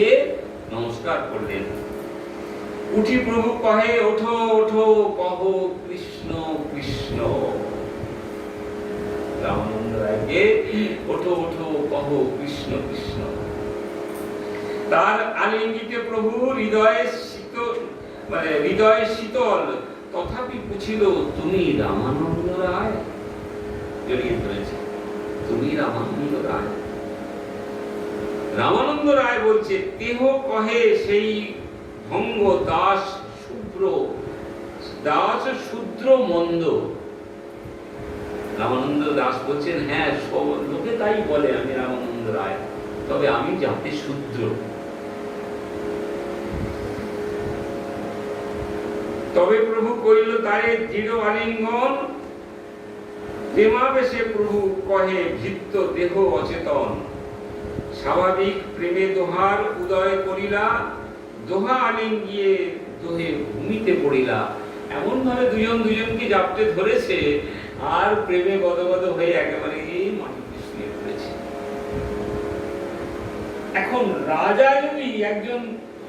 রায়কে নমস্কার করলেন। উঠি প্রভু কহে, ওঠো ওঠো কহ কৃষ্ণ কৃষ্ণ। রামানন্দ রায়কে ওঠো ওঠো কহ কৃষ্ণ কৃষ্ণ। তার আলিঙ্গিতে প্রভু হৃদয় শীতল, তথাপি পুছিল তুমি রামানন্দ রায়। জড়িয়ে ধরেছে, তুমি রামানন্দ রায়। রামানন্দ রায় বলছে, দেহ কহে সেই ভঙ্গ দাস শূদ্র মন্দ। রামানন্দ দাস বলছেন, হ্যাঁ সব লোকে তাই বলে আমি রামানন্দ রায়, তবে আমি জাতি শূদ্র। তবে প্রভু কইল তারে দৃঢ় আলিঙ্গন, প্রেমাবেশে প্রভু কহে ভৃত্য দেহ অচেতন। স্বাভাবিক প্রেমে দোহার উদয় করিলা, দোহা আলিঙ্গিয়ে দোহে ভূমিতে পড়িলা। এমন ভাবে দুজন দুজনকে জাপটে ধরেছে আর প্রেমে গদগদ হয়ে একেবারে মাটিতে শুয়ে পড়েছে। এখন রাজা যদি একজন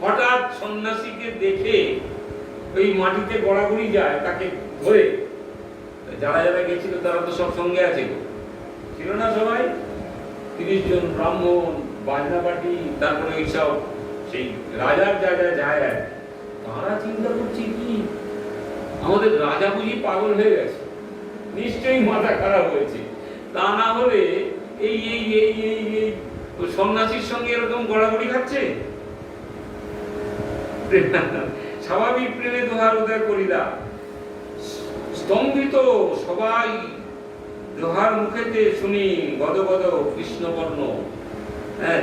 হঠাৎ সন্ন্যাসীকে দেখে ওই মাটিতে গড়াগড়ি যায়, তাকে ধরে, যারা যারা গেছিল তারা তো সব সঙ্গে আছে, ছিল না সবাই 30 জন ব্রাহ্মণ, বাজনা পার্টি, তারপরে এইসব সেই রাজার যা যা যায়, তারা চিন্তা করছে কি আমাদের রাজা বুঝি পাগল হয়ে গেছে, নিশ্চয়ই মাথা খারাপ হয়েছে, তা না হলে এই এই এই এই এই সন্ন্যাসীর সঙ্গে এরকম গড়াগড়ি খাচ্ছে। স্বাভাবিক প্রেমে দোহার উদয় করিলা, স্তম্ভিত সবাই দোহার মুখেতে শুনি গদগদ কৃষ্ণবর্ণ।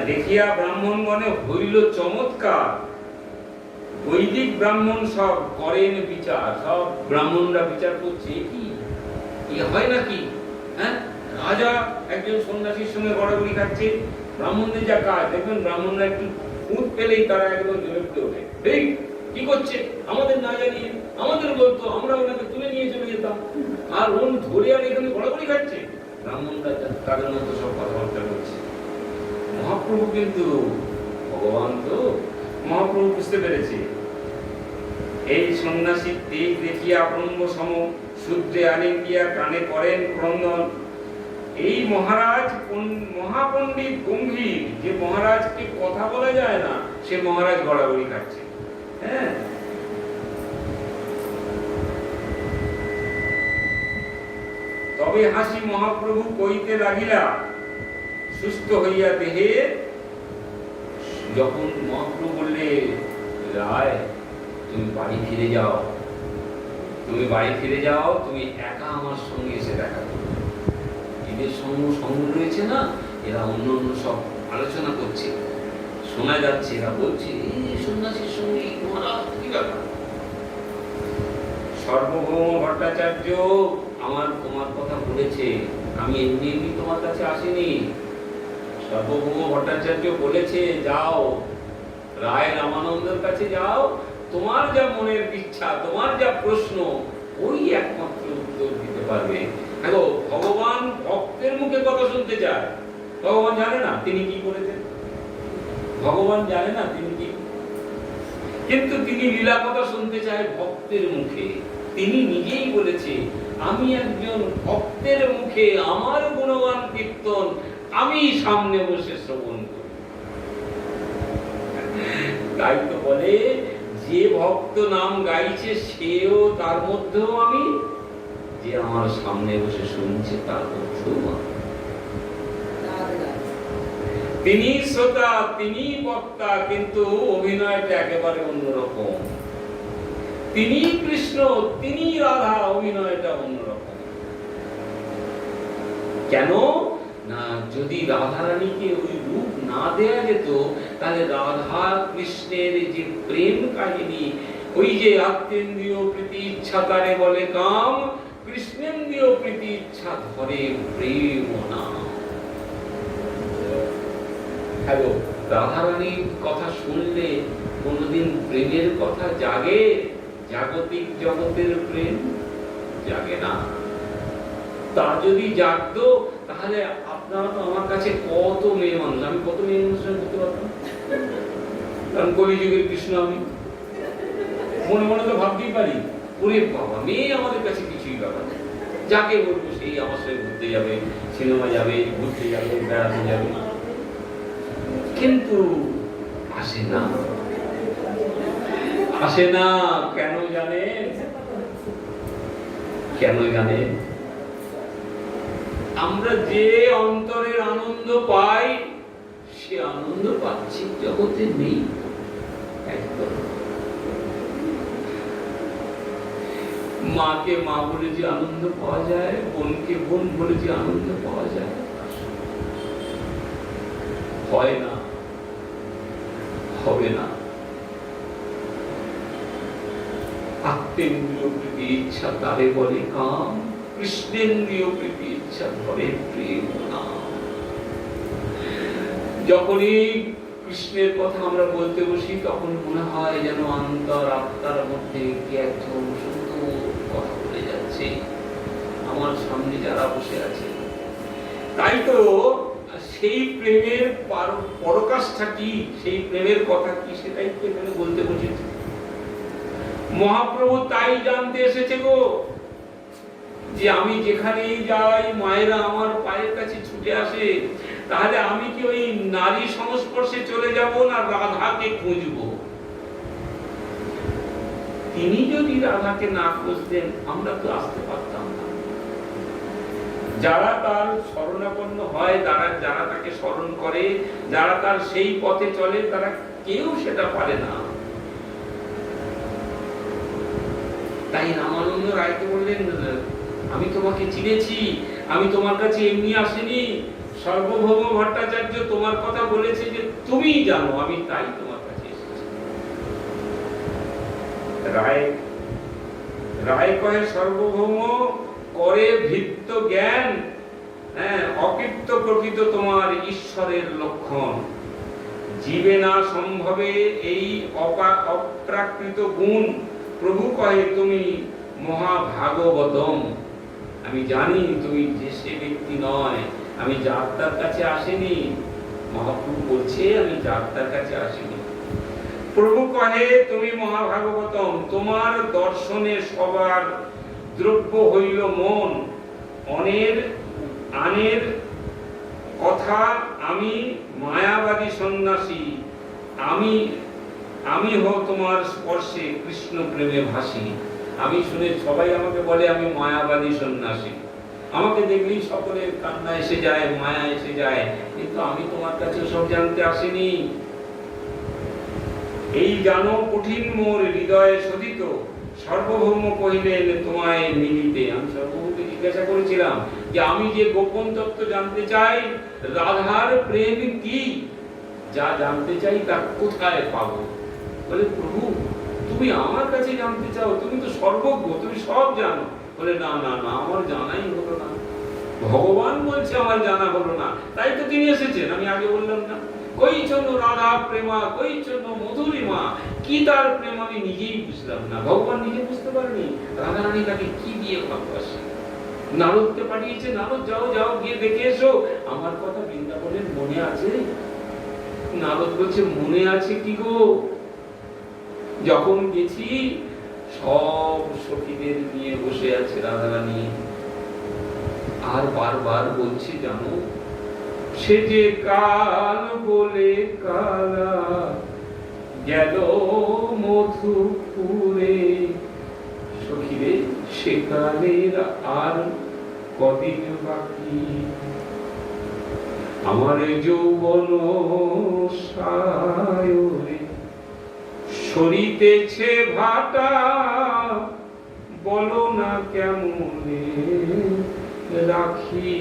দেখিয়া ব্রাহ্মণগণে হইল চমৎকার, বৈদিক ব্রাহ্মণ সব করেন বিচার। সব ব্রাহ্মণরা বিচার করছে, কি হয় নাকি? রাজা একজন সন্ন্যাসীর সঙ্গে গড়াগড়ি খাচ্ছে, ব্রাহ্মণদের যা কাজ দেখবেন, ব্রাহ্মণরা একটু ফুট পেলেই তারা একদম জোরে ওঠে, এই কি করছে আমাদের না জানিয়ে, আমাদের বলতো, আমরা ওনাকে তুলে নিয়ে চলে যেতাম, আর ওন ধরে আর এখানে গড়াগড়ি খাচ্ছে। ব্রাহ্মণরা তাদের মতো সব কথাবার্তা বলছে। মহাপ্রভু কিন্তু ভগবান, তো মহাপ্রভু বুঝতে পেরেছে এই সন্ন্যাসীর দিক দেখিয়া ব্রহ্ম সম সূত্রে আলিঙ্গিয়া কানে করেন ক্রন্দন। এই মহারাজ মহাপণ্ডিত গম্ভীর, যে মহারাজকে কথা বলা যায় না, সে মহারাজ গড়াগড়ি খাচ্ছে। হ্যাঁ, তবে হাসি মহাপ্রভু কইতে লাগিলা, সুস্থ হইয়া দেহে। যখন মহাপ্রভু বললে, রায় তুমি বাড়ি ফিরে যাও, তুমি বাড়ি ফিরে যাও, তুমি একা আমার সঙ্গে এসে দেখা করো। এদের সঙ্গ রয়েছে না, এরা অন্য অন্য সব আলোচনা করছে, শোনা যাচ্ছে, এরা বলছে এই সন্ন্যাসীর সঙ্গে মহারাজ কি ব্যাপার। সর্বভৌম ভট্টাচার্য আমার তোমার কথা বলেছে, আমি এমনি এমনি তোমার কাছে আসিনি। সর্বভৌম ভট্টাচার্য বলেছে যাও, রায় রামানন্দের কাছে যাও, তোমার যা মনের ইচ্ছা, তোমার যা প্রশ্ন, ওই একমাত্র উত্তর দিতে পারবে। দেখো, ভগবান ভক্তের মুখে কথা শুনতে চায়। ভগবান জানে না তিনি কি করেছেন, ভগবান জানে না তিনি কি, কিন্তু তিনি লীলা কথা শুনতে চায় ভক্তের মুখে। তিনি নিজেই বলেছে, আমি একজন ভক্তের মুখে আমার গুণগান কীর্তন আমি সামনে বসে শ্রবণ করি। তাই তো বলে, যে ভক্ত নাম গাইছে সেও তার মধ্যেও আমি, যে আমার সামনে বসে শুনছে তার মধ্যেও আমি। তিনি শ্রোতা, তিনি বক্তা, কিন্তু অভিনয়টা একেবারে অন্যরকম। তিনি কৃষ্ণ, তিনি রাধা, অভিনয়টা অন্যরকম। কেন না, যদি রাধারানীকে ওই রূপ না দেয়া যেত, তাহলে রাধা কৃষ্ণের যে প্রেম কাহিনী, ওই যে আত্মেন্দ্রিয় প্রীতি ইচ্ছা তারে বলে কাম, কৃষ্ণেন্দ্রিয় প্রীতি ইচ্ছা ধরে প্রেম নাম। হ্যালো, রাধারানীর কথা শুনলে কোনদিন প্রেমের কথা জাগে? জাগতিক জগতের প্রেম জাগে না। তা যদি জাগতো, তাহলে আপনারা তো আমার কাছে কত মেয়ে মানুষ, আমি কত মেয়ে মানুষের করতে পারতাম। কারণ কলিযুগের কৃষ্ণ আমি মনে মনে তো ভাবতেই পারি, ওরে বাবা মেয়ে আমাদের কাছে কিছুই ব্যাপার না, যাকে বলবো সেই আমার সাথে ঘুরতে যাবে, সিনেমা যাবে, ঘুরতে যাবে, বেড়াতে যাবে, কিন্তু আসে না, আসে না। কেন জানেন? কেন জানেন? আমরা যে অন্তরের আনন্দ পাই সে আনন্দ বাহ্যিক জগতে নেই। একদম মাকে মা বলে যে আনন্দ পাওয়া যায়, বোনকে বোন বলে যে আনন্দ পাওয়া যায়, হয় না, হবে না। আত্মেন্দ্রিয় প্রীতি ইচ্ছা তারে বলে কাম, কৃষ্ণেন্দ্রিয় প্রীতি ইচ্ছা ধরে প্রেম নাম। যখনই কৃষ্ণের কথা আমরা বলতে বসি তখন মনে হয় যেন অন্তর আত্মার মধ্যে কি একজন সুন্দর কথা বলে যাচ্ছে আমার সামনে যারা বসে আছে। তাই তো সেই প্রেমের পরকাষ্ঠা কি, সেই প্রেমের কথা কি, সেটাই তো এখানে বলতে বসেছি। মহাপ্রভু তাই জানতে এসেছে গো, যে আমি যেখানেই যাই মায়েরা আমার পায়ের কাছে ছুটে আসে, তাহলে আমি কি ওই নারী সংস্পর্শে চলে যাব না রাধাকে খুঁজবো? তিনি যদি রাধাকে না খুঁজতেন আমরা তো আসতে পারতাম না। যারা তার শরণাপন্ন হয়, যারা তাকে স্মরণ করে, যারা তার সেই পথে চলে, তারা কেউ সেটা পারে না। তাই রামানন্দ রায়কে বললেন, আমি তোমাকে চিনেছি, আমি তোমার কাছে এমনি আসিনি। সর্বভৌম ভট্টাচার্য তোমার কথা বলেছে যে তুমি জানো, আমি তাই তোমার কাছে এসেছি। রায় কহে সর্বভৌম করে ভিত্ত জ্ঞান, অকৃত্য প্রকৃত তোমার ঈশ্বরের লক্ষণ। জীবে না সম্ভবে এই অপ্রাকৃত গুণ, প্রভু কহে তুমি মহাভাগবতম। আমি জানি তুমি যে সে ব্যক্তি নয়, আমি যাত্রার কাছে আসিনি। মহাপ্রভু বলছে আমি যাত্রার কাছে আসিনি। প্রভু কহে তুমি মহাভাগবতম, তোমার দর্শনে সবার দ্রব্য হইল মন। আনের কথা আমি মায়াবাদী সন্ন্যাসী, আমি তোমার স্পর্শে কৃষ্ণ প্রেমে ভাসি। আমি শুনে সবাই আমাকে বলে আমি মায়াবাদী সন্ন্যাসী, আমাকে দেখলেই সকলের কান্না এসে যায়, মায়া এসে যায়, কিন্তু আমি তোমার কাছে সব জানতে আসিনি। এই জানো কঠিন মোর হৃদয়ে সদিত, সর্বভৌম কহিলেন তোমায় মিলিতে। আমি সর্বভৌমকে জিজ্ঞাসা করেছিলাম যে আমি যে গোপন তত্ত্ব জানতে চাই, রাধার প্রেম কি, যা জানতে চাই তা কোথায় পাবো? বলে প্রভু তুমি আমার কাছে জানতে চাও, তুমি তো সর্বজ্ঞ, তুমি সব জানো। বলে না না না, আমার জানাই হলো না। ভগবান বলছে আমার জানা হলো না, তাই তো তিনি এসেছেন। আমি আগে বললাম না, কই জন্য রাধা প্রেমা, কই জন্য মধুরিমা, কি তার প্রেম আমি নিজেই বুঝলাম না। ভগবান নিজে বুঝতে পারেনি রাধারানী তাকে কি দিয়ে ভালোবাসে। নারদকে পাঠিয়েছে, নারদ যাও যাও গিয়ে দেখে এসো আমার কথা বৃন্দাবনের মনে আছে। নারদ বলছে মনে আছে কি গো, যখন গেছি সব সখীদের নিয়ে বসে আছে রাধারানী, আর বারবার বলছি জানো সে যে কাল বলে কালা গেল মধুপুরে। সখীরে সে কালের আর কদিন বাকি, আমার যৌবন সায়রে সরিতেছে ভাটা, বলো না কেমনে রাখি।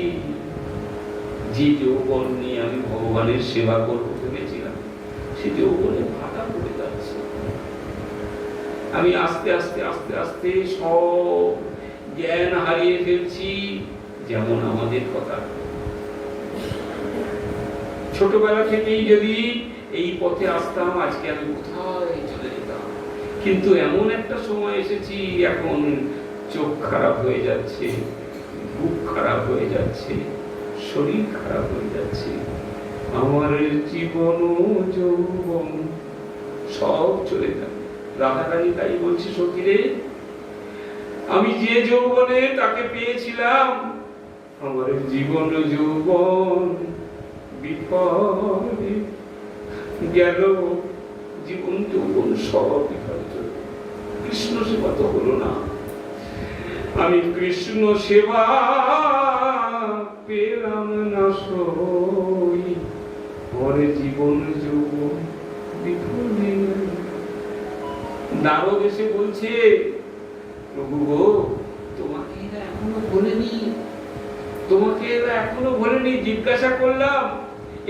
যে যৌবন নিয়ে আমি ভগবানের সেবা করবো ভেবেছিলাম, সে যৌবনে ভাটা পড়ে যাচ্ছে। আমি আস্তে আস্তে আস্তে আস্তে সব জ্ঞান হারিয়ে ফেলছি। যেমন আমাদের কথা, ছোটবেলা থেকেই যদি এই পথে আসতাম আজকে আমি কোথায় চলে যেতাম। কিন্তু এমন একটা সময় এসেছি, এখন চোখ খারাপ হয়ে যাচ্ছে, বুক খারাপ হয়ে যাচ্ছে, শরীর খারাপ হয়ে যাচ্ছে। আমার জীবন যৌবন সব চলে যাবে। রাধারানী তাই বলছে, সখীরে আমি যে যৌবনে তাকে পেয়েছিলাম, আমার জীবন যৌবন বিফলে গেল, জীবন যৌবন সব বিফলে চলে। কৃষ্ণ সেবা তো হলো না, আমি কৃষ্ণ সেবা পেলাম না সই, আমার জীবন যৌবন বিফলে গেল। নারদ এসে বলছে, প্রভু গো, তোমাকে এরা এখনো বলেনি, তোমাকে এরা এখনো বলেনি। জিজ্ঞাসা করলাম,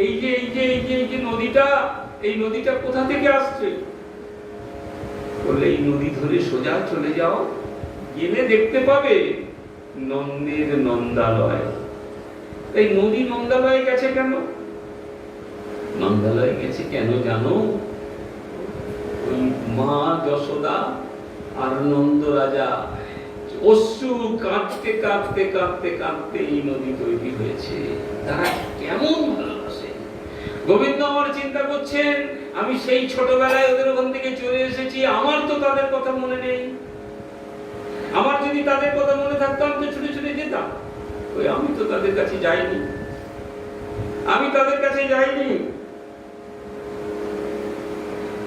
এই যে এই যে এই যে এই যে নদীটা, এই নদীটা কোথা থেকে আসছে? বলে এই নদী ধরে সোজা চলে যাও, গেলে দেখতে পাবে নন্দের নন্দালয়। এই নদী নন্দালয়ে গেছে কেন? নন্দালয়ে গেছে কেন জানো? ওই মা যশোদা আর নন্দ রাজা অশ্রু কাঁদতে কাঁদতে কাঁদতে কাঁদতে এই নদী তৈরি হয়েছে। তারা কেমন ভালোবাসে। গোবিন্দ আমার চিন্তা করছেন, আমি সেই ছোটবেলায় ওদের ওখান থেকে চলে এসেছি, আমার তো তাদের কথা মনে নেই। আমার যদি তাদের কথা মনে থাকতো আমি তো ছুটে ছুটে যেতাম। ওই আমি তো তাদের কাছে যাইনি, আমি তাদের কাছে যাইনি।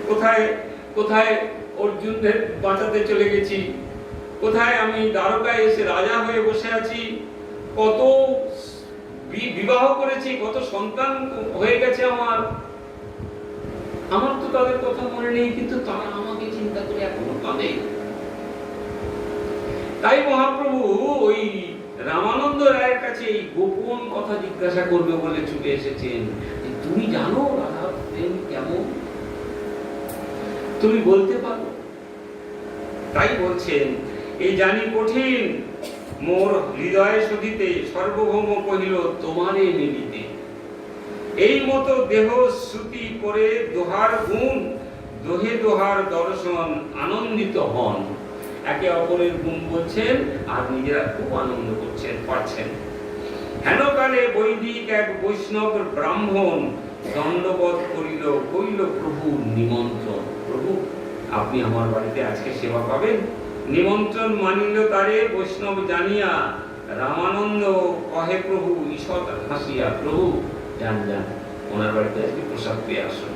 কোথায় কোথায় অর্জুনদের বাঁচাতে চলে গেছি, কোথায় আমি দ্বারকায় এসে রাজা হয়ে বসে আছি, কত বিবাহ করেছি, কত সন্তান হয়ে গেছে আমার, আমার তো তাদের কথা মনে নেই, কিন্তু তারা আমাকে চিন্তা করে এখনো কাঁদে। তাই মহাপ্রভু ওই রামানন্দ রায়ের কাছে এই গোপন কথা জিজ্ঞাসা করবে বলে ছুটে এসেছেন। তুমি জানো রাধা প্রেম কেমন? তুমি বলতে পারো? তাই বলছেন, এই জানি কঠিন মোর হৃদয় সদিতে, সর্বভৌম কহিল তোমারে মিলিতে। এই মতো দেহ শ্রুতি করে দোহার গুণ, দোহে দোহার দর্শন আনন্দিত হন। একে অপরের গুণ বলছেন আর নিজেরা খুব আনন্দ করছেন, পাচ্ছেন। হেনকালে বৈদিক এক বৈষ্ণব ব্রাহ্মণ দণ্ডবোধ করিল, কইল প্রভুর নিমন্ত্রণ। প্রভু আপনি আমার বাড়িতে আজকে সেবা পাবেন। নিমন্ত্রণ মানিল তারে বৈষ্ণব জানিয়া, রামানন্দ কহে প্রভু ঈষৎ হাসিয়া, প্রভু যান যান, ওনার বাড়িতে আজকে প্রসাদ পেয়ে আসুন।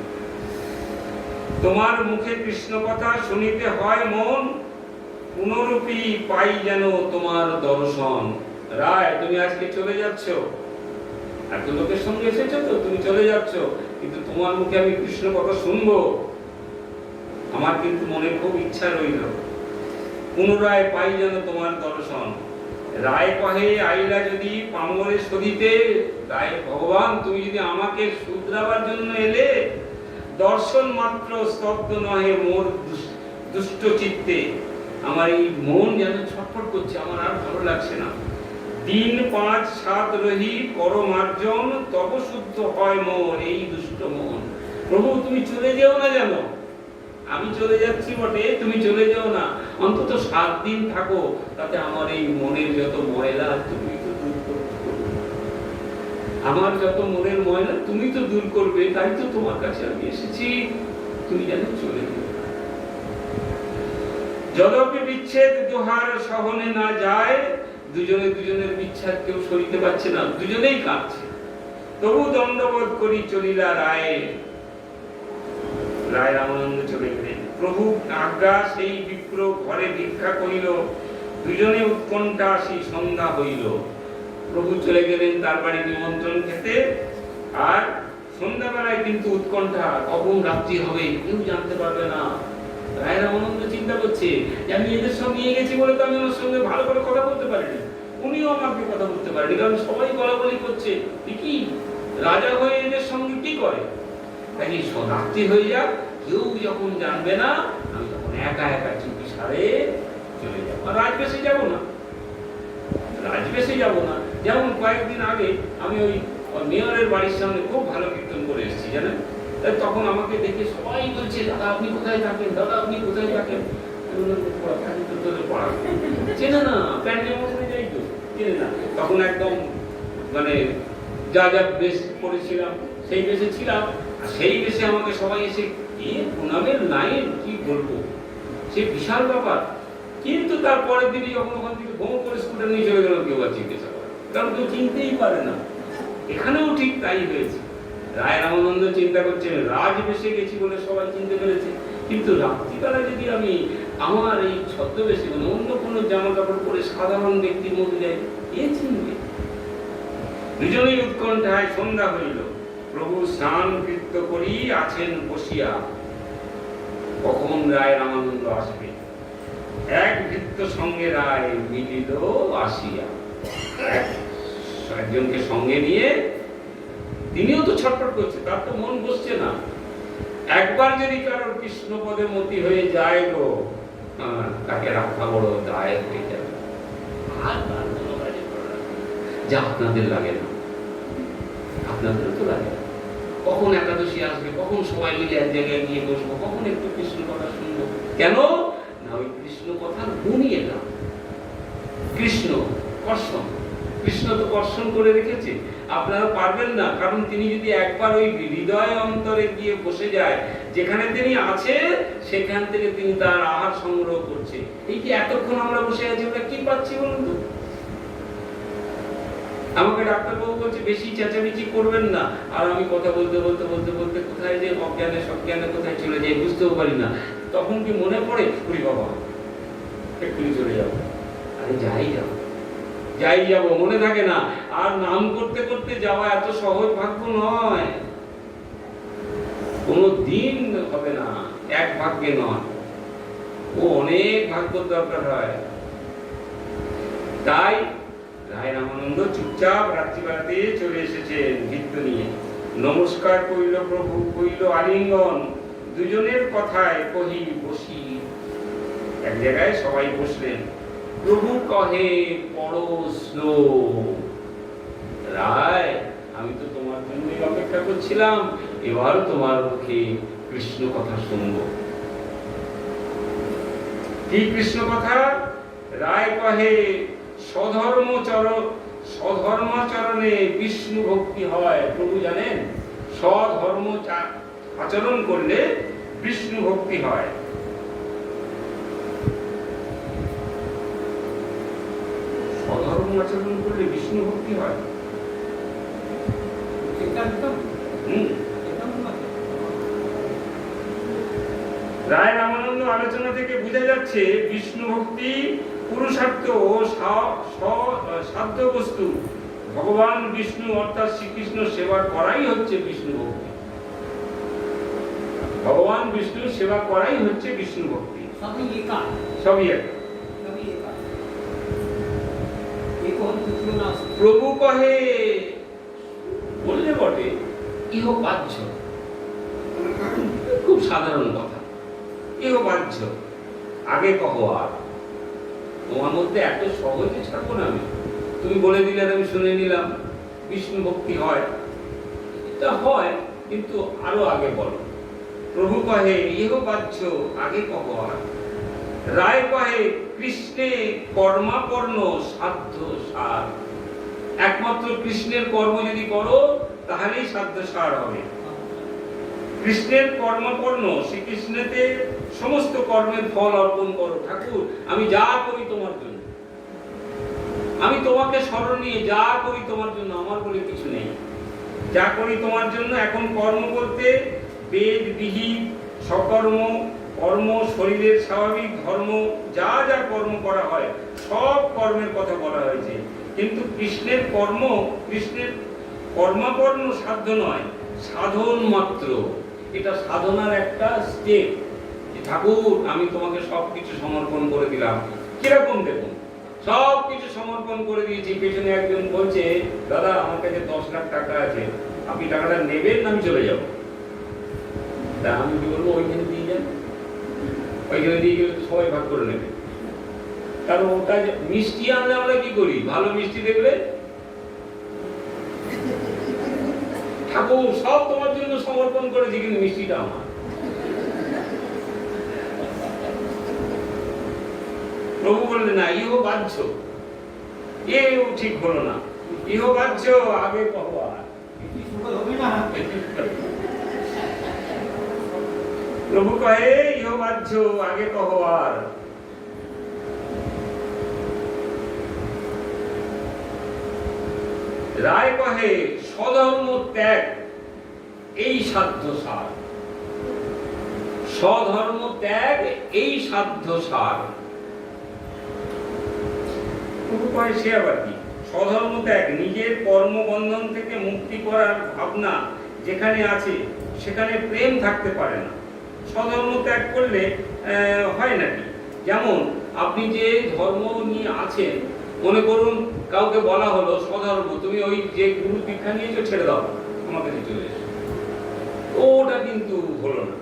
তোমার মুখে কৃষ্ণ কথা শুনিতে হয় মন, পুনরূপী পাই যেন তোমার দর্শন। রায় তুমি আজকে চলে যাচ্ছ, এত লোকের সঙ্গে এসেছো তো, তুমি চলে যাচ্ছ, কিন্তু তোমার মুখে আমি কৃষ্ণ কথা শুনবো, আমার কিন্তু মনে খুব ইচ্ছা রইল। পুনরায় পাই যেন তোমার দর্শন। রায় কহে আইলা যদি পামরে সদিতে, রায় ভগবান তুমি যদি আমাকে শুধরাবার জন্য এলে, দর্শন মাত্র স্তব্ধ নহে মোর দুষ্ট চিত্তে। আমার এই মন যেন ছটফট করছে, আমার আর ভালো লাগছে না। দিন 5-7 রহি করো মার্জন, তব শুদ্ধ হয় মোর এই দুষ্ট মন। প্রভু তুমি চলে যেও না, জানো আমি চলে যাচ্ছি বটে, তুমি চলে যেও না, অন্তত 7 দিন থাকো, তাতে আমার এই মনের যত ময়লা তুমি তো দূর করবে। আমার যত মনের ময়লা তুমি তো দূর করবে, তাই তো তোমার কাছে আমি এসেছি, তুমি যেন চলে যেও। যদপি বিচ্ছেদ দোহার সহনে না যায়, দুজনে দুজনের বিচ্ছেদ কেউ সরিতে পারছে না, দুজনেই কাঁদছে। তবু দণ্ডবোধ করি চলিলা রায়। রায় রামানন্দ চলে গেলেন। প্রভু আজ্ঞা সেই বিপ্র ঘরে ভিক্ষা করিল, দুজনে উৎকণ্ঠা আসি সন্ধ্যা হইল। প্রভু চলে গেলেন তার বাড়ি নিমন্ত্রণ খেতে, আর সন্ধ্যাবেলায় কিন্তু উৎকণ্ঠা, কখন রাত্রি হবে কেউ জানতে পারবে না। রায় রামানন্দ চিন্তা করছে যে আমি এদের সঙ্গে নিয়ে গেছি বলে তো আমি ওর সঙ্গে ভালো করে কথা বলতে পারিনি, উনিও আমাকে কথা বলতে পারেনি, কারণ সবাই বলাবলি করছে কি রাজা হয়ে এদের সঙ্গে কি করে। তাই রাত্রি হয়ে যাক, কেউ যখন জানবে না, আমি তখন একা একা চুপি সারে চলে যাবো। আর রাজবেশে যাবো না, রাজবেশে যাবো না। যেমন কয়েকদিন আগে আমি ওই মেয়রের বাড়ির সামনে খুব ভালো কীর্তন করে এসেছি জানেন, তখন আমাকে দেখে সবাই বলছে দাদা আপনি কোথায় থাকেন, দাদা আপনি কোথায় থাকেন। চেনে না, প্যান্ডেল মধ্যে যাই তো চেনে না। তখন একদম মানে যা যা বেশ পড়েছিলাম সেই বেশে ছিলাম, আর সেই বেশে আমাকে সবাই এসে কি প্রণামের লাইন, কি বলবো, সে বিশাল ব্যাপার। কিন্তু তারপরের দিনই যখন ওখান থেকে ভোঁ করে স্কুটার নিয়ে চলে গেল, কেউ আর জিজ্ঞাসা করে, কারণ কেউ চিনতেই পারে না। এখানেও ঠিক তাই হয়েছে। রায় রামানন্দ চিন্তা করছেন, রাজ বেশে গেছি বলে সবাই চিনতে পেরেছে, কিন্তু রাত্রিবেলা যদি আমি আমার এই ছদ্মবেশে মানে অন্য কোনো জামা কাপড় পরে সাধারণ ব্যক্তির মধ্যে যাই, কে চিনবে? দুজনেই উৎকণ্ঠায়। সন্ধ্যা হইল, প্রভু স্নান কৃত্য করি আছেন বসিয়া, কখন রায় রামানন্দ আসবে। এক ভৃত্য সঙ্গে রায় মিলিল আসিয়া। একজনকে সঙ্গে নিয়ে, তিনিও তো ছটফট করছে, তার তো মন বসছে না। একবার যদি কারোর কৃষ্ণ পদে মতি হয়ে যায় গো, তাকে রাখা বড় দায় হয়ে যাবে। আর তার কোনো কাজে করে না, যা আপনাদের লাগে না, আপনাদের তো লাগে না। কখন একাদশী আসবে, কখন সবাই মিলে এক জায়গায় গিয়ে বসবো, কখন একটু কৃষ্ণ কথা শুনবো। কেন না, ওই কৃষ্ণ কথার গুণই এটা। কৃষ্ণ কর্ষণ, কৃষ্ণ তো কর্ষণ করে রেখেছে। আপনারা পারবেন না, কারণ তিনি যদি একবার ওই হৃদয় অন্তরে গিয়ে বসে যায়, যেখানে তিনি আছে সেখান থেকে তিনি তার আহার সংগ্রহ করছে। এই যে এতক্ষণ আমরা বসে আছি, ওটা কি পাচ্ছি বলুন তো? আমাকে ডাক্তারবাবু বলছে বেশি চেঁচামেচি করবেন না, আর আমি কথা বলতে বলতে বলতে বলতে কোথায় যে অজ্ঞানে সজ্ঞানে কোথায় চলে যাই বুঝতেও পারি না। তখন কি মনে পড়ে, ওরে বাবা এক্ষুনি চলে যাবো, আরে যাই যাবো, মনে থাকে না। আর নাম করতে করতে যাওয়া এত সহজ ভাগ্য নয়, কোনো দিন হবে না, এক ভাগ্যে নয়, ও অনেক ভাগ্য দরকার হয়। তাই রায় রামানন্দ চুপচাপ রাত্রিবেলাতে চলে এসেছেন ভৃত্য নিয়ে। নমস্কার কইল প্রভু, কইল আলিঙ্গন, দুজনের কথায় কহি বসি। এক জায়গায় সবাই বসলেন। প্রভু কহে পরশ্ন, রায় আমি তো তোমার জন্যই অপেক্ষা করছিলাম, এবার তোমার মুখে কৃষ্ণ কথা শুনবো। কি কৃষ্ণ কথা? রায় কহে সধর্মাচরণে বিষ্ণু ভক্তি হয়। প্রভু জানেন সধর্ম আচরণ করলে বিষ্ণু ভক্তি হয়। সধর্ম আচরণ করলে বিষ্ণু ভক্তি হয়। রায় রামানন্দ আলোচনা থেকে বোঝা যাচ্ছে বিষ্ণু ভক্তি পুরুষার্থ ও সাধ্য বস্তু। ভগবান বিষ্ণু অর্থাৎ শ্রীকৃষ্ণ সেবা করাই হচ্ছে বিষ্ণু ভক্তি। ভগবান বিষ্ণু সেবা করাই হচ্ছে বিষ্ণু ভক্তি। সবই এক। প্রভু কহে, বললে বটে ইহ বাহ্য, খুব সাধারণ কথা, ইহ বাহ্য, আগে কহ। আর তোমার মধ্যে এত সহজে ছাড়বো না আমি, তুমি বলে দিলে আমি শুনে নিলাম বিষ্ণু ভক্তি হয়, এটা হয়, কিন্তু আরো আগে বলো। প্রভু কহে ইহ বাহ্য, আগে কহ। আর রায় কহে কৃষ্ণে কর্মাপন্ন সাধ্য সার। একমাত্র কৃষ্ণের কর্ম যদি করো তাহলেই সাধ্য সার হবে। কৃষ্ণের কর্মপন্ন, শ্রীকৃষ্ণেতে সমস্ত কর্মের ফল অর্পণ করো। ঠাকুর আমি যা করি তোমার জন্য, আমি তোমাকে স্মরণ নিয়ে যা করি তোমার জন্য, আমার বলে কিছু নেই, যা করি তোমার জন্য। এখন কর্ম বলতে বেদ বিহিত সকর্ম কর্ম, শরীরের স্বাভাবিক ধর্ম, যা যা কর্ম করা হয় সব কর্মের কথা বলা হয়েছে। কিন্তু কৃষ্ণের কর্ম, কৃষ্ণের কর্মাপন্ন সাধ্য নয়, সাধন মাত্র। এটা সাধনার একটা স্টেপ। ঠাকুর আমি তোমাকে সবকিছু সমর্পণ করে দিলাম। কিরকম দেখুন, সবকিছু সমর্পণ করে দিয়েছি। পেছনে একজন বলছে দাদা আমার কাছে 10 লাখ টাকা আছে, আপনি টাকাটা নেবেন না আমি চলে যাব। তা আমি কি বলবো, ওইখানে দিয়ে যান, ওইখানে দিয়ে গেলে সবাই ভাগ করে নেবে। কারণ ওটা মিষ্টি আনলে আমরা কি করি, ভালো মিষ্টি দেখলে ঠাকুর সব তোমার জন্য সমর্পণ করেছি, কিন্তু মিষ্টিটা আমার। প্রভু বললেন না, ইহ বাহ্য, এও ঠিক হলো না, ইহ বাহ্য আগে কহ। আর প্রভু কহে ইহ বাহ্য আগে কহ আর। রায় কহে স্বধর্ম ত্যাগ এই সাধ্য সার। স্বধর্ম ত্যাগ এই সাধ্য সার। প্রভু কহে সে আবার কি? স্বধর্ম ত্যাগ নিজের কর্মবন্ধন থেকে মুক্তি করার ভাবনা যেখানে আছে সেখানে প্রেম থাকতে পারে না। স্বধর্ম ত্যাগ করলে হয় নাকি? যেমন আপনি যে ধর্ম নিয়ে আছেন, মনে করুন কাউকে বলা হলো স্বধর্ম, তুমি ওই যে গুরু দীক্ষা নিয়েছো ছেড়ে দাও, আমার কাছে চলে এসো। ওটা কিন্তু হলো না।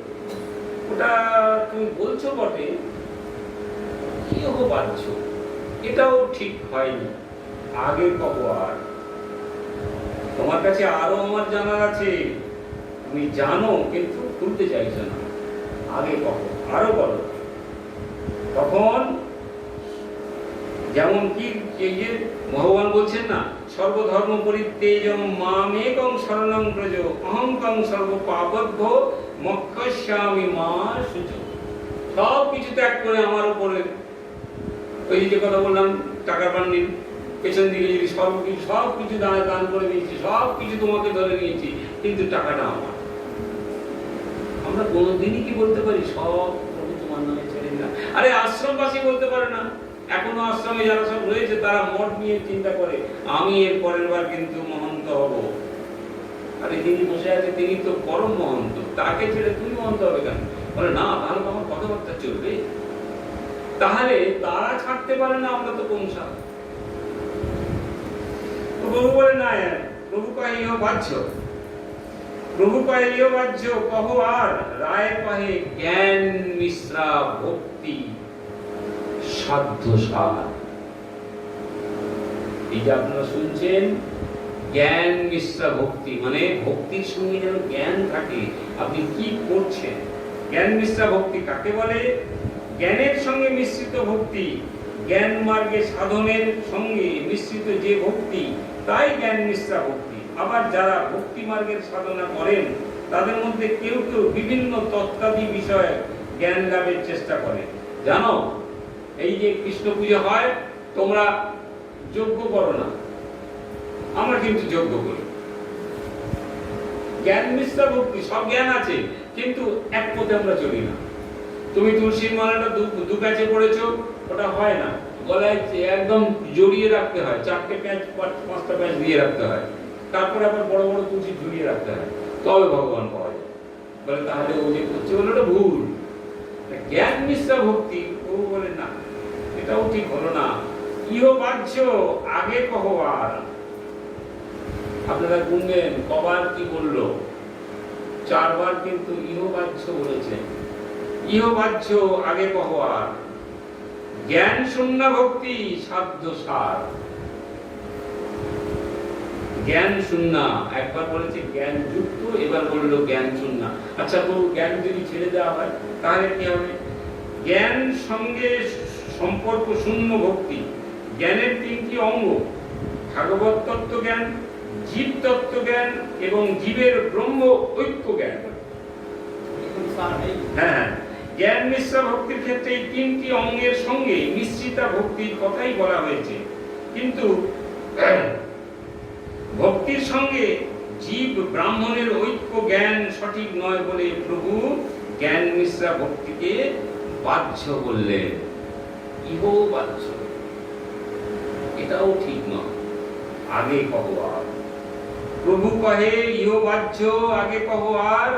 ওটা তুমি বলছো বটে, কি হো বাধ্য, এটাও ঠিক হয়নি। আগে কব আর। তোমার কাছে আরো আমার জানার আছে, তুমি জানো কিন্তু খুলতে চাইছো না। আগে কব, আরো বলো। তখন যেমন কি এই যে ভগবান বলছেন না, সর্বধর্ম পরিত্যাজ্যং মামেকং শরণং ব্রজ অহং ত্বং সর্ব পাপভ্যো মোক্ষয়িষ্যামি মা শুচি। সব কিছু ত্যাগ করে আমার উপরে, ওই যে কথা বললাম টাকার বান্ডিল পেছন দিকে যদি সব কিছু দান করে দিয়েছি, সব কিছু তোমাকে ধরে নিয়েছি, কিন্তু টাকাটা আমার। আমরা কোনোদিনই কি বলতে পারি সব প্রভু তোমার নামে ছেড়ে দিলাম? আরে আশ্রমবাসী বলতে পারে না? এখনো আশ্রমে যারা সব রয়েছে তারা মঠ নিয়ে চিন্তা করে, আমি এর পরের বার কিন্তু মহন্ত হব। আরে যিনি বসে আছে তিনি তো পরম মহন্ত, তাকে ছেড়ে তুমি মহন্ত হবে কেন? বলে না, তাহলে তো আমার কথাবার্তা চলবে। তাহলে তারা ছাড়তে পারে না, আমরা তো কোন সাথ? প্রভু বলে না, প্রভু কহে ইহ বাহ্য। প্রভু কহে ইহ বাহ্য কহ আর। রায় কহে জ্ঞান মিশ্রা ভক্তি সাধ্য সার। এই যে আপনারা শুনছেন জ্ঞান মিশ্রা ভক্তি, মানে ভক্তির সঙ্গে যেন জ্ঞান থাকে, আপনি কি করছেন। জ্ঞান মিশ্রা ভক্তি কাকে বলে? জ্ঞানের সঙ্গে মিশ্রিত ভক্তি, জ্ঞান মার্গে সাধনের সঙ্গে মিশ্রিত যে ভক্তি, তাই জ্ঞান মিশ্রা ভক্তি। আবার যারা ভক্তি মার্গের সাধনা করেন তাদের মধ্যে কেউ কেউ বিভিন্ন তত্ত্বাদি বিষয়ে জ্ঞান লাভের চেষ্টা করে। জানো, এই যে কৃষ্ণ পূজা হয়, তোমরা যজ্ঞ করো না, আমরা কিন্তু যজ্ঞ করি। জ্ঞান মিশ্রা ভক্তি, সব জ্ঞান আছে কিন্তু এক পথে আমরা চলি না। তুমি তুলসীর মালাটা দু প্যাচে পড়েছো, ওটা হয় না। গলায় একদম জড়িয়ে রাখতে হয়, 4টে প্যাচ 5টা প্যাচ দিয়ে রাখতে হয়, তারপরে আবার বড় বড় তুলসী ঝুলিয়ে রাখতে হয়, তবে ভগবান পাওয়া যায়। বলে তাহলে ও যে করছে বলে ওটা ভুল। জ্ঞান মিশ্রা ভক্তি, ও বলে না, এটাও ঠিক হলো না। ইহ বাহ্য আগে কহ আর। আপনারা গুনবেন কবার কি বললো? 4 বার কিন্তু ইহ বাহ্য বলেছেন। ইহ বাহ্য আগে কহ আর। জ্ঞান শূন্য ভক্তি সাধ্য সার। জ্ঞান শূন্য, একবার বলেছে জ্ঞান যুক্ত, এবার বললো জ্ঞান শূন্য। আচ্ছা, প্রভু জ্ঞান যদি ছেড়ে দেওয়া হয় তাহলে কি হবে? জ্ঞান সঙ্গে সম্পর্ক শূন্য ভক্তি। জ্ঞানের 3টি অঙ্গ: ভাগবত তত্ত্ব জ্ঞান, জীব তত্ত্ব জ্ঞান এবং জীবের ব্রহ্ম ঐক্য জ্ঞান। হ্যাঁ, জ্ঞান মিশ্রা ভক্তির ক্ষেত্রে এই 3টি অঙ্গের সঙ্গে মিশ্রিতা ভক্তির কথাই বলা হয়েছে। কিন্তু ভক্তির সঙ্গে জীব ব্রাহ্মণের ঐক্য জ্ঞান সঠিক নয় বলে প্রভু জ্ঞান মিশ্রা ভক্তিকে বাহ্য বললেন। ইহ বাহ্য, এটাও ঠিক নয়। আগে কহ আর। প্রভু কহে ইহ বাহ্য আগে কহ আর।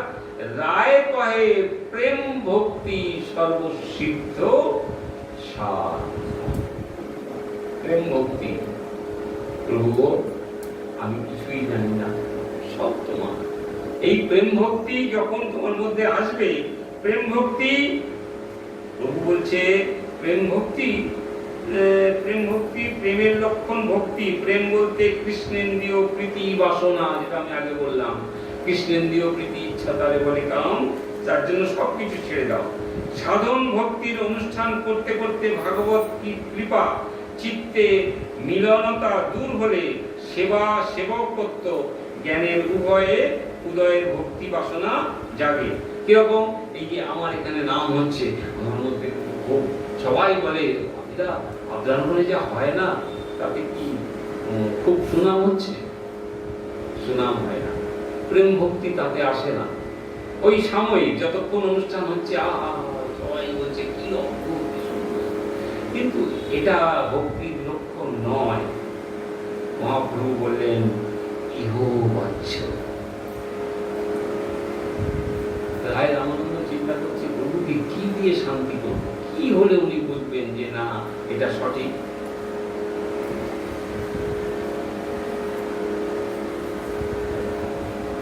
রায় কহে প্রেম ভক্তি সর্বসিদ্ধ সার। প্রেম ভক্তি, প্রভু আমি কিছুই জানি না, সব তোমার। এই প্রেম ভক্তি যখন তোমার মধ্যে আসবে, প্রেম ভক্তি, প্রভু বলছে প্রেম ভক্তি, প্রেমের লক্ষণ ভক্তি। প্রেম বলতে কৃষ্ণেন্দ্রিয় প্রীতি বাসনা, যেটা আমি আগে বললাম, কৃষ্ণেন্দ্রিয় প্রীতি ইচ্ছা তারে বলে কাম, তার জন্য সবকিছু ছেড়ে দাও। সাধন ভক্তির অনুষ্ঠান করতে করতে ভাগবত কৃপা চিত্তে মিলনতা দূর হলে সেবা সেবকত্ব জ্ঞানের উদয়ের ভক্তি বাসনা জাগে। কিরকম? এই যে আমার এখানে নাম হচ্ছে, আমার মধ্যে খুব সবাই বলে এটা আপনার মনে যা হয় না, তাতে কি খুব সুনাম হচ্ছে? সুনাম হয় না, প্রেম ভক্তি তাতে আসে না। ওই সাময়িক যতক্ষণ অনুষ্ঠান হচ্ছে, আহা সবাই বলছে কি অদ্ভুত, কিন্তু এটা ভক্তির লক্ষণ নয়। মহাপ্রভু বললেন ইহ বাচ্চ। রায় রামানন্দ চিন্তা করছে প্রভুকে কি দিয়ে শান্তি করবো, কি হলে উনি বুঝবেন যে না এটা সঠিক।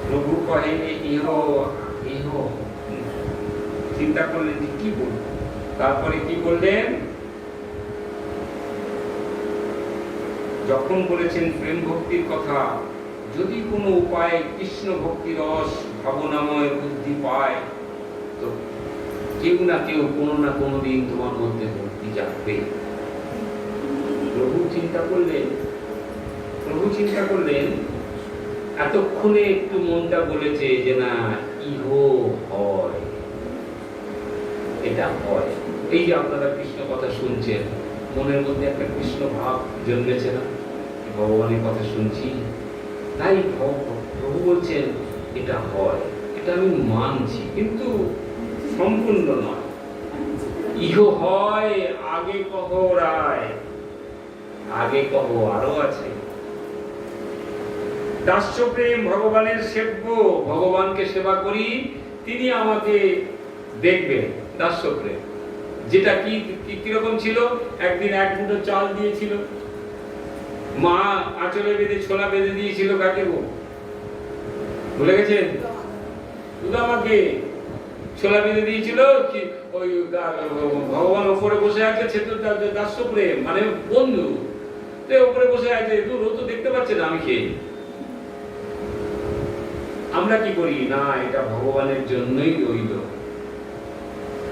প্রভু কহে ইহ ইহ, চিন্তা করলেন যে কি বলবো। তারপরে কি বললেন? যখন বলেছেন প্রেম ভক্তির কথা, যদি কোনো উপায়ে কৃষ্ণ ভক্তির রস ভাবনাময় বুদ্ধি পায়, তো কেউ না কেউ কোনো না কোনো দিন তোমার মধ্যে ভক্তি জাগবে। প্রভু চিন্তা করলেন এতক্ষণে একটু মনটা বলেছে যে না ইহ হয়, এটা হয়। এই যে আপনারা কৃষ্ণ কথা শুনছেন, মনের মধ্যে একটা কৃষ্ণ ভাব জন্মেছে না? ভগবানের কথা শুনছি, তাই প্রভু বলছেন এটা হয়, এটা আমি মানছি, কিন্তু সম্পূর্ণ নয়। ইহ হয় আগে কহ রায়, আগে কহ আরো আছে। দাস্য প্রেম ভগবানের সেব্য, ভগবানকে সেবা করি, তিনি আমাকে দেখবেন। দাস্য প্রেম যেটা কিরকম ছিল? একদিন এক মুঠো চাল দিয়েছিল, মা আঁচলে বেঁধে ছোলা বেঁধে দিয়েছিল, কাকে গো ভুলে গেছেন? সুদামাকে ছোলা বেঁধে দিয়েছিল। ওই ভগবান ওপরে বসে আছে, সে তো দাস্য প্রেম মানে বন্ধু, তো ওপরে বসে আছে, ও তো দেখতে পাচ্ছে না আমি খেয়ে। আমরা কি করি না এটা ভগবানের জন্যই রইল,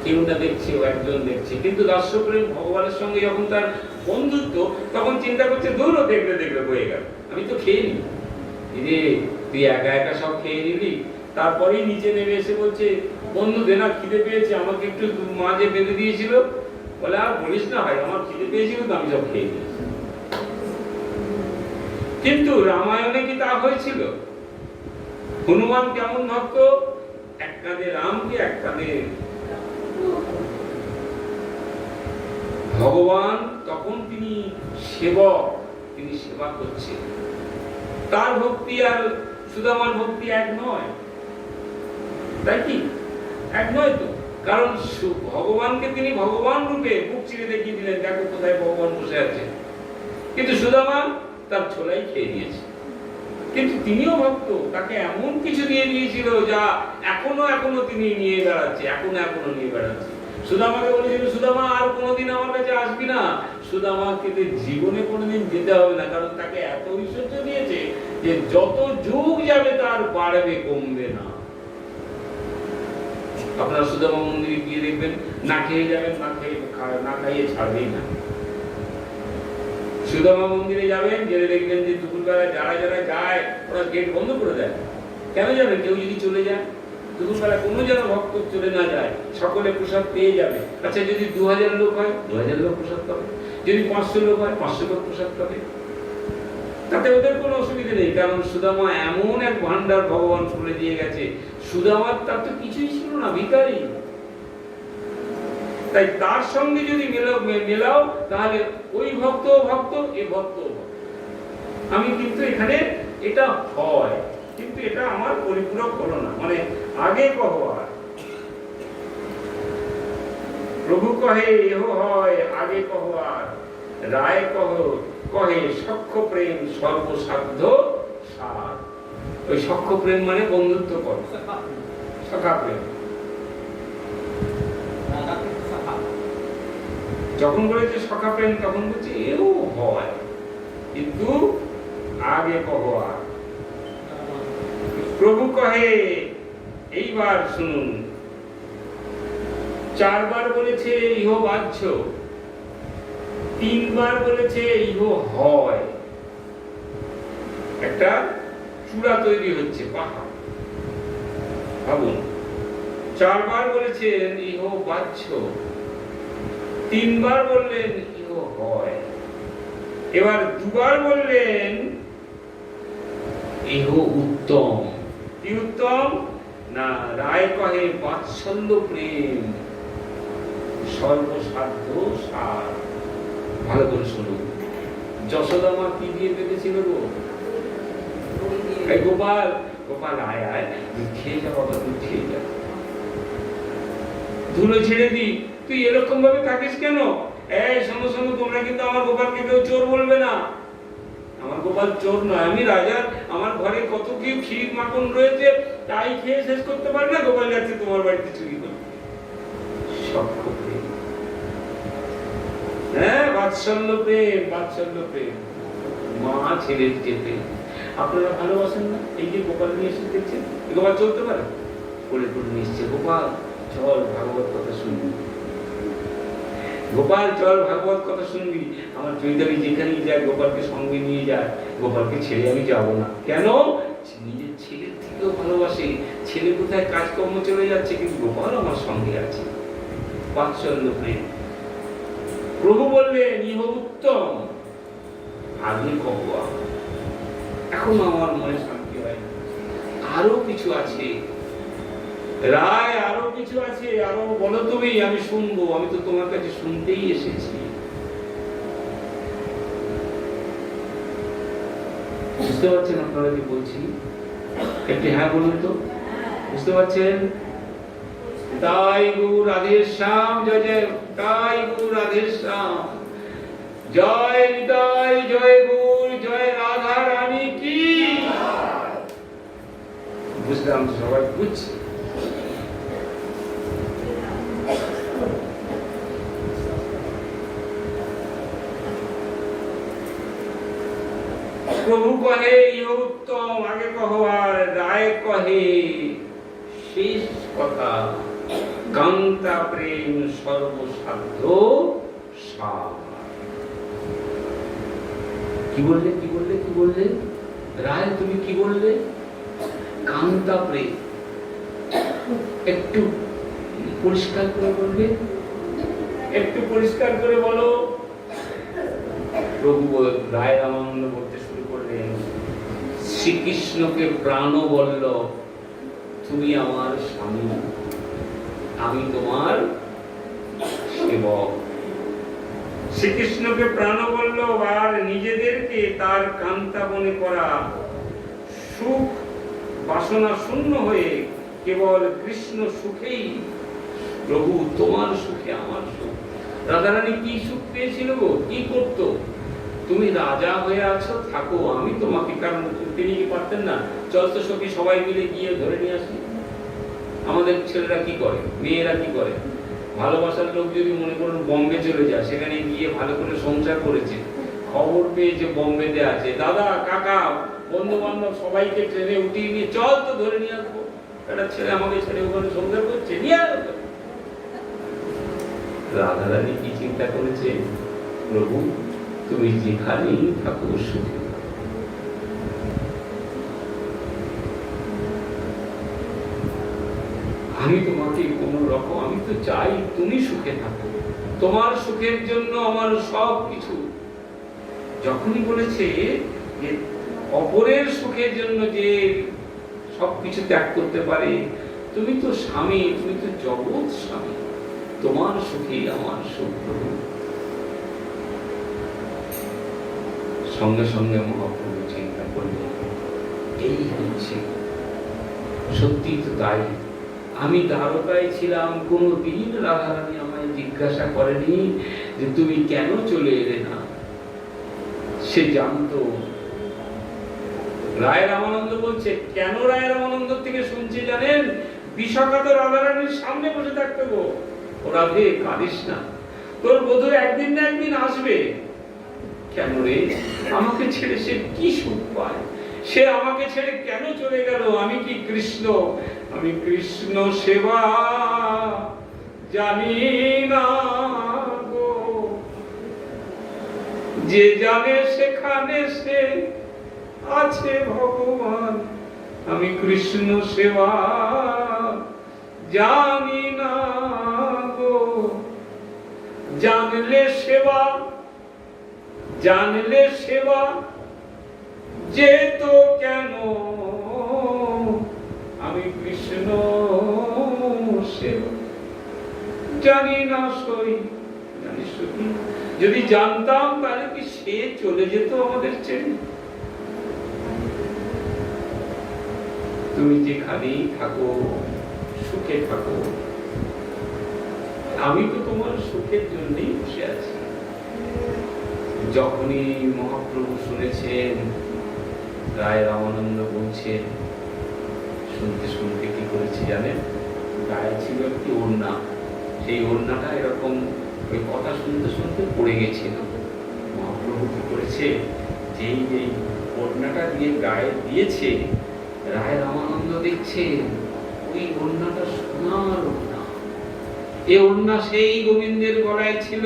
কেউ না দেখছে, ও একজন দেখছে। কিন্তু দাস্য প্রেম ভগবানের সঙ্গে যখন তার বন্ধুত্ব, তখন চিন্তা করছে দূর দেখবে দেখবে হয়ে গেল, আমি তো খেয়ে নি। যে তুই একা একা সব খেয়ে নিলি, তারপরেই নিচে নেমে এসে বলছে বন্ধু দেনা খিদে পেয়েছে, আমাকে একটু মাঝে বেঁধে দিয়েছিল। বলে আর বলিস না ভাই, আমার খিদে পেয়েছিল তো আমি সব খেয়ে নিয়েছি। কিন্তু রামায়ণে কি তা হয়েছিল? হনুমান কেমন ভক্ত, এক কাঁধে রামকে এক কাঁধে ভগবান, তখন তিনি সেবক, তিনি সেবা করছেন। তার ভক্তি আর সুদামার ভক্তি এক নয়, তাই কি? এক নয় তো, কারণ ভগবানকে তিনি ভগবান রূপে বুক চিরে দেখিয়ে দিলেন, দেখো কোথায় ভগবান বসে আছে। কিন্তু সুদামা তার ছোলাই খেয়ে দিয়েছে, কিন্তু তিনিও ভক্ত, তাকে এমন কিছু দিয়ে দিয়েছিল যা এখনো তিনি নিয়ে বেড়াচ্ছে, এখনো নিয়ে বেড়াচ্ছে। সুদামাকে বলেছিল সুদামা আর কোনোদিন আমার কাছে আসবি না। সুদামাকে জীবনে কোনোদিন যেতে হবে না, কারণ তাকে এত ঐশ্বর্য দিয়েছে যে যত যুগ যাবে তার বাড়বে, কমবে না। আপনারা সুদামা মন্দিরে গিয়ে দেখবেন, না খেয়ে যাবেন, না খাইয়ে ছাড়বেই না। সুদামা মন্দিরে যাবেন, গেলে দেখবেন যে দুপুরবেলা যারা যারা যায় ওরা গেট বন্ধ করে দেয়। কেন যাবেন? কেউ যদি চলে যায়, দুপুরবেলা কোনো যেন ভক্ত চলে না যায়, সকলে প্রসাদ পেয়ে যাবে। আচ্ছা যদি 2000 লোক হয়, 2000 লোক প্রসাদ পাবে। যদি 500 লোক হয়, 500 লোক প্রসাদ পাবে। তাতে ওদের কোনো অসুবিধা নেই, কারণ সুদামা এমন এক ভান্ডার ভগবান খুলে দিয়ে গেছে। সুদামার তার তো কিছুই ছিল না, ভিখারি। তাই তার সঙ্গে যদি মেলাও, তাহলে ওই ভক্ত ভক্ত, এ ভক্ত ভক্ত। আমি কিন্তু এখানে এটা হয়, কিন্তু এটা আমার পরিপূরক হলো না, মানে আগে কহ আর। প্রভু কহে এহ হয় আগে কহ আর, রায় কহে সখ্য প্রেম সর্বসাধ্য সার। ওই সখ্য প্রেম মানে বন্ধুত্ব কর, সখা প্রেম। যখন বলেছে সখা প্রেম, তখন বলছে এও হয়, কিন্তু আগে কহ আর। প্রভু কহে, এইবার শুনুন, 4 বার বলেছে ইহ বাহ্য, 3 বার বলেছে ইহ হয়। একটা চূড়া তৈরি হচ্ছে, পাহাড়। ভাবুন, 4 বার বলেছেন ইহ বাহ্য, 3 বার বললেন ইহ হয়, এবার 2 বার বললেন ইহ উত্তম। কি উত্তম? না, রায় কহে বাৎসল্য প্রেম সর্বসাধ্য সার। ভালো করে শুনুন, যশোদা মা কি দিয়ে বেঁধেছিল গো? গোপাল, গোপাল আয় আয়, দুধ খেয়ে যা বাবা, দুধ খেয়ে যা, ধুলো ছেড়ে দি, তুই এরকম ভাবে থাকিস কেন? এই শোনো শোনো, তোমরা কিন্তু আমার গোপালকে কেউ চোর বলবে না। আমার গোপাল চোর নয়, আমি রাজা, আমার ঘরে কত কি ক্ষীর মাখন রয়েছে, তাই খেয়ে শেষ করতে পারে না। গোপাল যাচ্ছে তোমার বাড়িতে চুরি করতে। হ্যাঁ, বাৎসল্য প্রেম, বাৎসল্য প্রেম, মা ছেলের যে প্রেম। আপনারা ভালোবাসেন না? এই যে গোপাল নিয়ে এসে দেখছেন, গোপাল চলতে পারে, কোলে করে নিয়ে এসছে, গোপাল চল ভাগবত কথা শুনবি, গোপাল চল ভাগবত কথা শুনবি। আমার চৈতালি যেখানেই যায় গোপালকে সঙ্গে নিয়ে যায়, গোপালকে ছেড়ে আমি যাব না। কেন? নিজের ছেলের থেকেও ভালোবাসে। ছেলে কোথায় কাজকর্ম চলে যাচ্ছে, কিন্তু গোপাল আমার সঙ্গে আছে। বাৎসল্য প্রেম। প্রভু বললেন ইহ উত্তম। আগে কব, এখন আমার মনে শান্তি হয়, আরো কিছু আছে রায়, আরো কিছু আছে, আরো বলো তুমি, আমি শুনবো, আমি তো তোমার কাছে শুনতেই এসেছি। বুঝতে পারছেন আপনারা কি বলছি? একটি হ্যাঁ বলুন তো, বুঝতে পারছেন? তাই গুরু রাধে শ্যাম, জয় জয়, তাই গুরু রাধে শ্যাম, জয় হৃদয়, জয় গুরু, জয় রাধা রানী কি। বুঝলাম, সবাই বুঝছে। প্রভু কহে ইহ উত্তম, আগে কহ, আর রায় কহে শেষ কথা, কান্তা প্রেম সর্বসাধ্য সার। কি বললে, কি বললে, কি বললে? রায় তুমি কি বললে? কান্তা প্রেম। একটু পরিষ্কার করে বলবে, একটু পরিষ্কার করে বলো। প্রভু রায় রামানন্দ বলতে শুরু করলেন, শ্রীকৃষ্ণকে প্রাণ বলল, তুমি আমার স্বামী, আমি তোমার সেবক। শ্রীকৃষ্ণকে প্রাণ বলল, আর নিজেদেরকে তার কান্তা মনে করা, সুখ বাসনা শূন্য হয়ে কেবল কৃষ্ণ সুখেই। প্রভু তোমার সুখে আমার সুখ। রাধারানী কি সুখ পেয়েছিল গো? কি করতো? তুমি রাজা হয়ে আছো, থাকো, আমি তোমাকে, কারণ তিনি কি পারতেন না, চল তো সখী সবাই মিলে গিয়ে ধরে নিয়ে আসি। আমাদের ছেলেরা কি করে, মেয়েরা কি করে, ভালোবাসার লোক যদি মনে করুন বম্বে চলে যায়, সেখানে গিয়ে ভালো করে সংসার করেছে, খবর পেয়ে যে বম্বেতে আছে, দাদা কাকা বন্ধু বান্ধব সবাইকে ট্রেনে উঠিয়ে নিয়ে চল তো ধরে নিয়ে আসবো। একটা ছেলে আমাকে ছেড়ে ওখানে সংসার করছে, নিয়ে আসবো। রাধারানী কি চিন্তা করেছে? প্রভু তুমি যেখানেই থাকো সুখে, আমি তোমাকে কোন রকম, আমি তো চাই তুমি সুখে থাকো, তোমার সুখের জন্য আমার সব কিছু। যখনই বলেছে যে অপরের সুখের জন্য যে সবকিছু ত্যাগ করতে পারে, তুমি তো স্বামী, তুমি তো জগৎ স্বামী, তোমার সুখেই আমার সুখ। সঙ্গে সঙ্গে মহাপ্রভু চিন্তা করলেন, এই হচ্ছে সত্যি তো তাই। আমি দ্বারকায় ছিলাম, কোনদিন রাধারানী আমায় জিজ্ঞাসা করেনি যে তুমি কেন চলে এলে না। সে জানতো। রায় রামানন্দ বলছে, কেন রায় রামানন্দ থেকে শুনছি জানেন? বিশাখা তো রাধারানীর সামনে বসে থাকতো গো, ও রাধে কাঁদিস না, তোর বধূ একদিন না একদিন আসবে। কেন রে? আমাকে ছেড়ে সে কি সুখ পায়? সে আমাকে ছেড়ে কেন চলে গেল? আমি কি কৃষ্ণ? আমি কৃষ্ণ সেবা জানি না গো, যে জানে সেখানে সে আছে ভগবান, আমি কৃষ্ণ সেবা জানি না গো। জানলে সেবা, জানলে সেবা যেত কেন, আমি কৃষ্ণ সেবা জানি না সই। জানিস কি, যদি জানতাম তাহলে কি সে চলে যেত আমাদের ছেড়ে? তুমি যেখানেই থাকো সুখে থাকো, আমি তো তোমার সুখের জন্যই বসে আছি। যখনই মহাপ্রভু শুনেছেন রায় রামানন্দ বলছেন, শুনতে শুনতে কি করেছে জানেন, গায়ে ছিল একটি ওড়না, সেই ওড়নাটা এরকম ওই কথা শুনতে শুনতে পড়ে গেছিল। মহাপ্রভু কি করেছে, যেই যেই ওড়নাটা দিয়ে গায়ে দিয়েছে, রায় রামানন্দ দেখছেন ওই ওড়নাটা সোনার ওড়না। এই ওড়না সেই গোবিন্দের গলায় ছিল,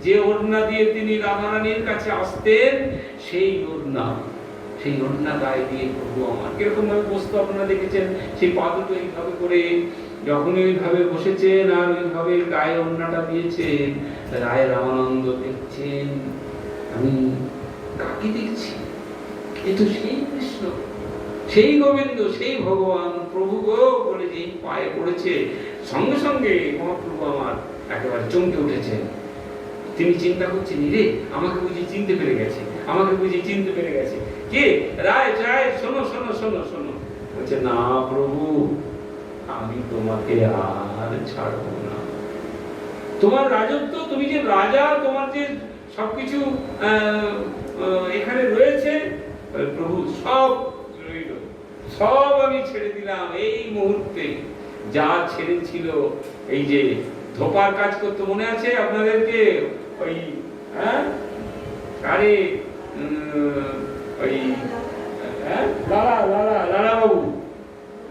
যে ওড়না দিয়ে তিনি রাধারানীর কাছে আসতেন, সেই ওড়না, সেই ওড়না গায়ে দিয়ে প্রভু আমার কিরকম ভাবে বসতো আপনারা দেখেছেন। সেই পা দুটো এইভাবে করে যখন ওইভাবে বসেছেন আর ওইভাবে গায়ে ওড়নাটা দিয়েছেন, রায় রামানন্দ দেখছেন, আমি কাকে দেখছি, এ তো সেই কৃষ্ণ, সেই গোবিন্দ, সেই ভগবান প্রভু গো বলে যেই পায়ে পড়েছে, সঙ্গে সঙ্গে মহাপ্রভু আমার একেবারে চমকে উঠেছেন। তিনি চিন্তা করছেন, রে আমাকে বুঝি চিনতে পেরে গেছে, আমাকে বুঝি চিনতে পেরে গেছে। কে? রায়, রায় শোনো শোনো শোনো শোনো। বলছে, না প্রভু, আমি তোমাকে আর ছাড়বো না। তোমার রাজত্ব, তুমি যে রাজা, তোমার যে সবকিছু এখানে রয়েছে, প্রভু সব রইল, সব আমি ছেড়ে দিলাম এই মুহূর্তে। যা ছেড়েছিল, এই যে ধোপার কাজ করতে মনে আছে আপনাদেরকে, ওই আরে ওই লালা লালা লালা বাবু,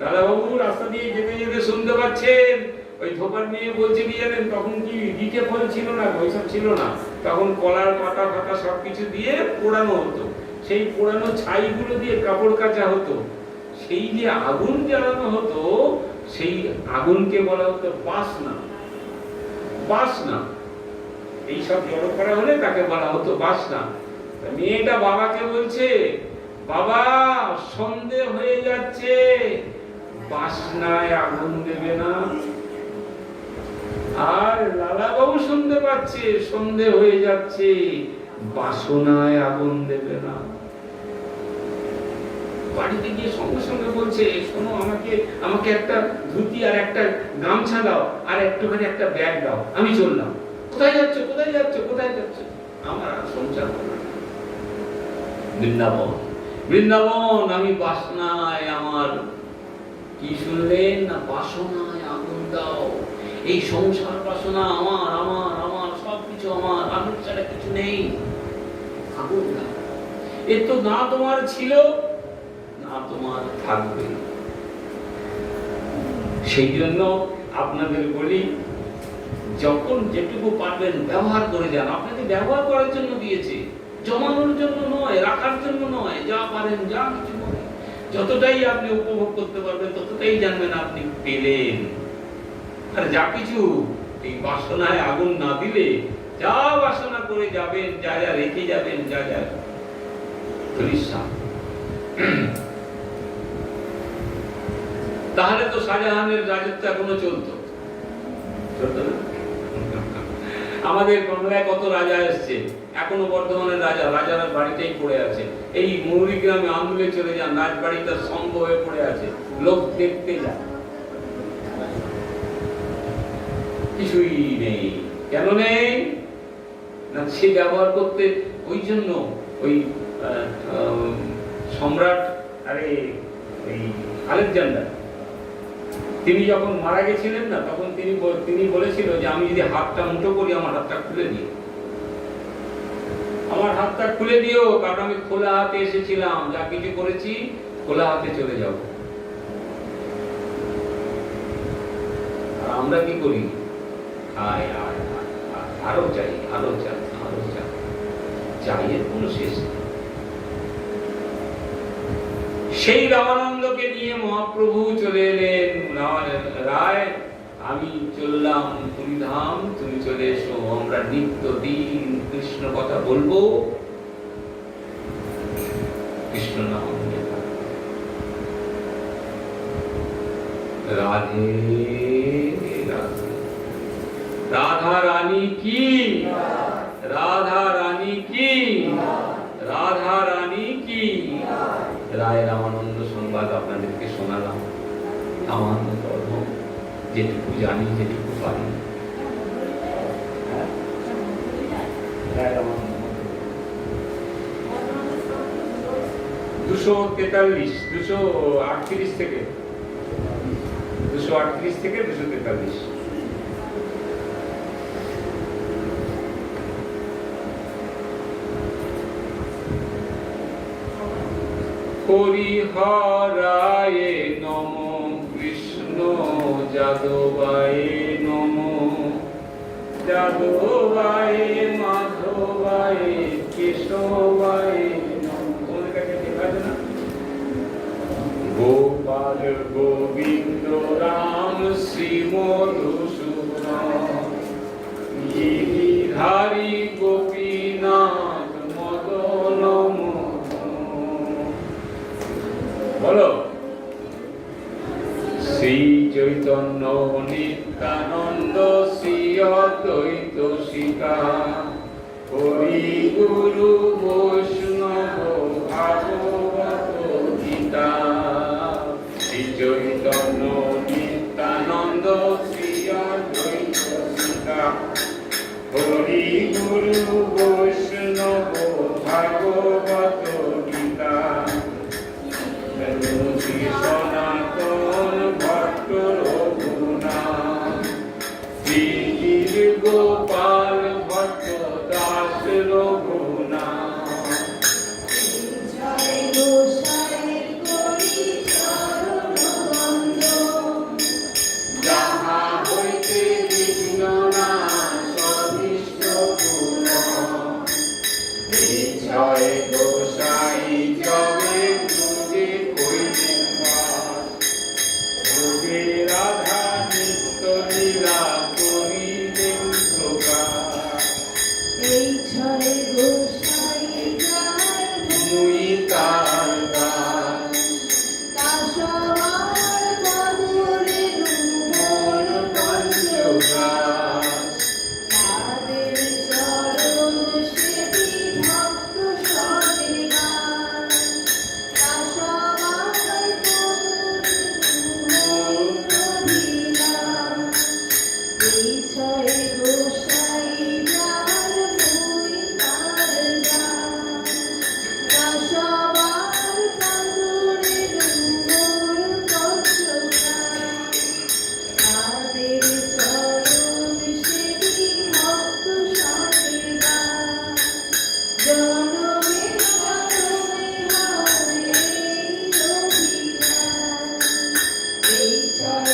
লালা বাবু রাস্তা দিয়ে যেতে যেতে শুনতে পাচ্ছেন ওই ধোপার নিয়ে বলছে কি জানেন, তখন কি দিকে ফল ছিল না, ওইসব ছিল না, তখন কলার পাতা ফাতা সবকিছু দিয়ে পোড়ানো হতো, সেই পোড়ানো ছাইগুলো দিয়ে কাপড় কাচা হতো, সেই যে আগুন জ্বালানো হতো, সেই আগুনকে বলা হতো বাসনা। বাসনা, এইসব জড়ো করা হলে তাকে বলা হতো বাসনা। মেয়েটা বাবাকে বলছে, বাবা সন্ধে হয়ে যাচ্ছে, বাসনায় আগুন দেবে না? আর লালা বাবু শুনতে পাচ্ছে, সন্ধে হয়ে যাচ্ছে, বাসনায় আগুন দেবে না। বাড়িতে গিয়ে সঙ্গে সঙ্গে বলছে, শোনো, আমাকে আমাকে একটা ধুতি আর একটা গামছা দাও, আর একটুখানি একটা ব্যাগ দাও, আমি চললাম। কোথায় যাচ্ছ, কোথায় যাচ্ছ, কোথায় যাচ্ছ? আমার আর সংসার হবে না। বৃন্দাবন, বৃন্দাবন, আমি বাসনায়, আমার কি শুনলেন না, বাসনায় আগুন দাও। এই সংসার বাসনা আমার, আমার আমার সবকিছু আমার, আমি ছাড়া কিছু নেই, আগুন দাও। এ তো না তোমার ছিল, না তোমার থাকবে। সেই জন্য আপনাদের বলি, যখন যেটুকু পারবেন ব্যবহার করে যান। আপনাকে ব্যবহার করার জন্য দিয়েছে, জমানোর জন্য নয়, রাখার জন্য নয়। যা পারেন, যা কিছু করেন, যতটাই আপনি উপভোগ করতে পারবেন ততটাই জানবেন আপনি পেলেন। আর যা কিছু এই বাসনায় আগুন না দিলে, যা বাসনা করে যাবেন, যা যা রেখে যাবেন, যা যা তাহলে তো শাহজাহানের রাজত্ব এখনো চলতো, চলতো না? আমাদের বাংলায় কত রাজা এসছে, এখনো বর্ধমানের রাজা, রাজার বাড়িতেই পড়ে আছে। এই মৌরিগ্রামে আন্দোলনে চলে যান, রাজবাড়িটা স্তম্ভ হয়ে পড়ে আছে, লোক দেখতে যায়, কিছুই নেই। কেন নেই না, সে ব্যবহার করতে, ওই জন্য ওই সম্রাট, আরে এই আলেকজান্ডার, তিনি যখন মারা গেছিলেন না, তখন তিনি বলেছিল যে আমি যদি হাতটা মুঠো করি, আমার হাতটা খুলে দিও, আমার হাতটা খুলে দিও, কারণ আমি খোলা হাতে এসেছিলাম, যা কিছু করেছি খোলা হাতে চলে যাব। আর আমরা কি করি, আরো চাই, আরো চাই, আরো চাই, চাইয়ের কোনো শেষ নেই। সেই রামানন্দকে নিয়ে মহাপ্রভু চলে এলেন। রায় আমি চললাম পুরীধাম, তুমি চলে এসো, আমরা নিত্য দিন কৃষ্ণ কথা বলবো, কৃষ্ণ নাম নিয়ে থাকবো। রাধে রাধে। রাধা রানী কি, রাধা রানী কি, রাধা রানী কি। রায় রামানন্দ সংবাদ আপনাদেরকে শোনালাম, আমার ধর্ম যেটুকু জানি, যেটুকু পারি। 243, 238 থেকে 243। হরিহরায় নমো, কৃষ্ণ যাদবায় নমো, যাদবায় মাধবায় কেশবায় নমো। গোপাল গোবিন্দ রাম শ্রী মধুসূদন, গিরিধারী গোপীনাথ মদন মোহন। বলো শ্রী চৈতন্য নিত্যানন্দ শ্রী অদ্বৈত শিখা, হরি গুরু বৈষ্ণব ভাগবত গীতা। শ্রী চৈতন্য নিত্যানন্দ শ্রী অদ্বৈত শিখা, হরি গুরু বৈষ্ণব ভাগবত গীতা। সনাতন ভট্ট রঘুনাথ, শ্রী গোপাল ভট্ট দাস রঘুনাথ। যাহা হইতে বিঘ্ন নাশ অনিষ্ট পূরণ, জয় গোসাই জবে মুজে কইলে বাস। ভোগে রাধা নিত্য লীলা করিলেন প্রকাশ। এই ছয় গোসাই যার মুই তার দাস, দাসবার বদলে মোর পঞ্চগ্রাস। তাদের চরণ সেবি ভক্ত সদেবাস। দাসবার বদলে মোর অভিলাষ। এই ছয় গোসাই যার মুই তার দাস, দাসবার বদলে মোর পঞ্চগ্রাস। তাদের চরণ সেবি ভক্ত সদেবাস। জনমে জনমে হয় এই অভিলাষ। এই ছয়